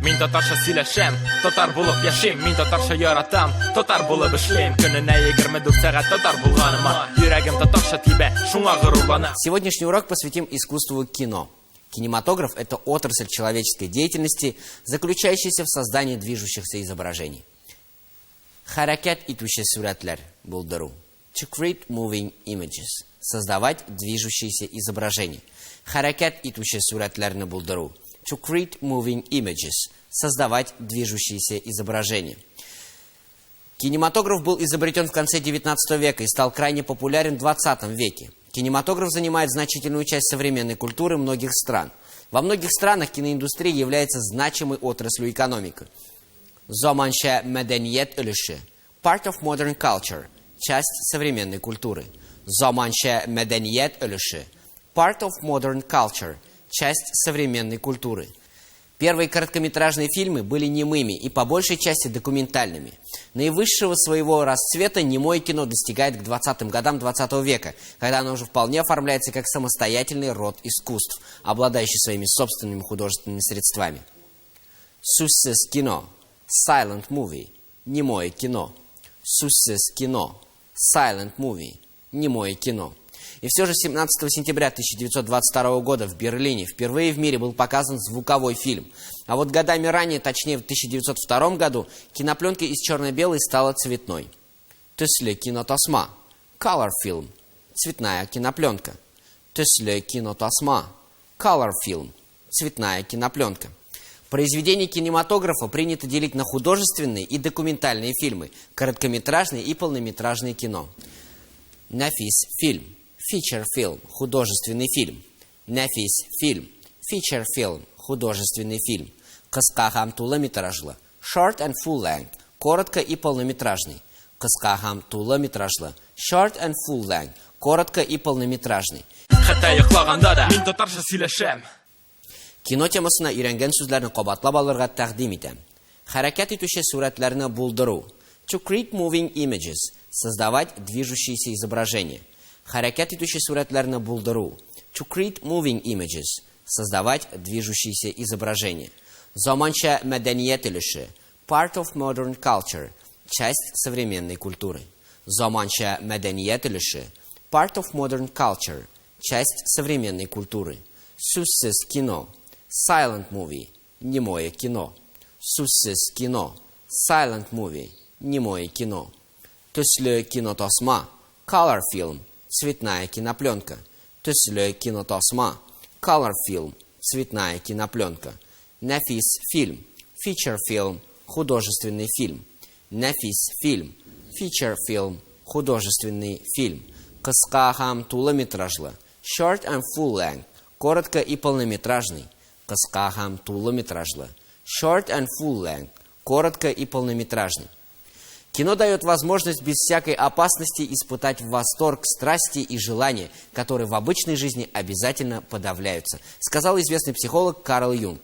Мин татарча сөйләшәм, татар булып яшим. Мин татарча яратам, татар булып эшлим. Көненә 24 сәгать татар булганыма, йөрәгем татарча тибә, шуңа горурланам. Сегодняшний урок посвятим искусству кино. Кинематограф – это отрасль человеческой деятельности, заключающаяся в создании движущихся изображений. Харакат итүче сүрәтләр булдыру. To create moving images. Создавать движущиеся изображения. Харакат итүче сүрәтләрне булдыру. To create moving images. Создавать движущиеся изображения. Кинематограф был изобретен в конце XIX века и стал крайне популярен в XX веке. Кинематограф занимает значительную часть современной культуры многих стран. Во многих странах киноиндустрия является значимой отраслью экономики. Заманча мәдәният өлеше. Part of modern culture. Часть современной культуры. Заманча мәдәният өлеше. Part of modern culture. Часть современной культуры. Первые короткометражные фильмы были немыми и по большей части документальными. Наивысшего своего расцвета немое кино достигает к 20-м годам 20 века, когда оно уже вполне оформляется как самостоятельный род искусств, обладающий своими собственными художественными средствами. Сусс кино. Silent movie. Немое кино. Сусс кино. Silent movie. Немое кино. И все же 17 сентября 1922 года в Берлине впервые в мире был показан звуковой фильм. А вот годами ранее, точнее в 1902 году, кинопленка из черно-белой стала цветной. Төсле кинотасма. Color film. Цветная кинопленка. Төсле кинотасма. Color film. Цветная кинопленка. Произведения кинематографа принято делить на художественные и документальные фильмы, короткометражные и полнометражные кино. Нафис фильм. Feature film – художественный фильм. Нафис фильм. Feature film – художественный фильм. Кыска һәм тулы метражлы. Short and full length – коротко и полнометражный. Кыска һәм тулы метражлы. Short and full length – коротко и полнометражный. Хәтта йоклаганда да мин татарча сөйләшәм. Кино темасына өйрәнгән сүзләрне кабатлап алырга тәкъдим итәм. Хәрәкәт итүче сүрәтләрне булдыру. To create moving images – создавать движущиеся изображения. Харакат итүче сүрәтләрне булдыру. To create moving images. Создавать движущиеся изображения. Заманча мәдәният өлеше. Part of modern culture. Часть современной культуры. Заманча мәдәният өлеше. Part of modern culture. Часть современной культуры. Суссыз кино. Silent movie. Немое кино. Суссыз кино. Silent movie. Немое кино. Төсле кинотасма. Color film. Цветная кинопленка. Төсле кинотасма. Color film. Цветная кинопленка. Нафис фильм. Feature film. Художественный фильм. Нафис фильм. Feature film. Художественный фильм. Кыска һәм тулы метражлы. Short and full length. Коротко и полнометражный. Кыска һәм тулы метражлы. Short and full length. Коротко и полнометражный. Кино дает возможность без всякой опасности испытать восторг, страсти и желания, которые в обычной жизни обязательно подавляются, сказал известный психолог Карл Юнг.